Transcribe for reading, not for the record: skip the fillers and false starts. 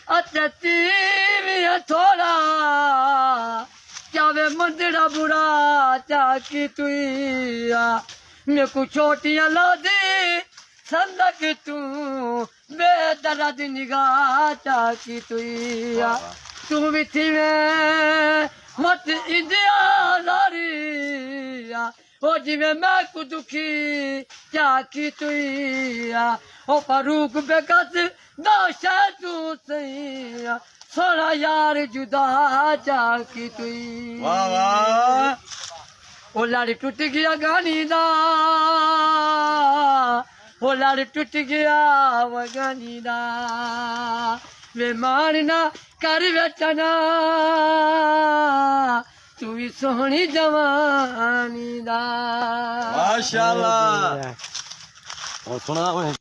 अच्छा तीविया थोड़ा चावे मंदिरा बुरा चाकी तुइया मेरे को छोटियां लादी संदक तू बेदर्द निगाह चाकी तुइया तू भी थी में मत इंदिया लारिया ओ जिਵੇਂ मैं को दुखी चाकी तुइया ओ फरूक बेकस दाशा तू सैया सोना यार जुदा चाकी तुइया वाह वाह ओ लड़ टूट गया गानी दा ओ लड़ टूट गया वो गानी दा वे मारना कर बेचना तू भी सोहनी जवानी दा माशाअल्लाह और सुना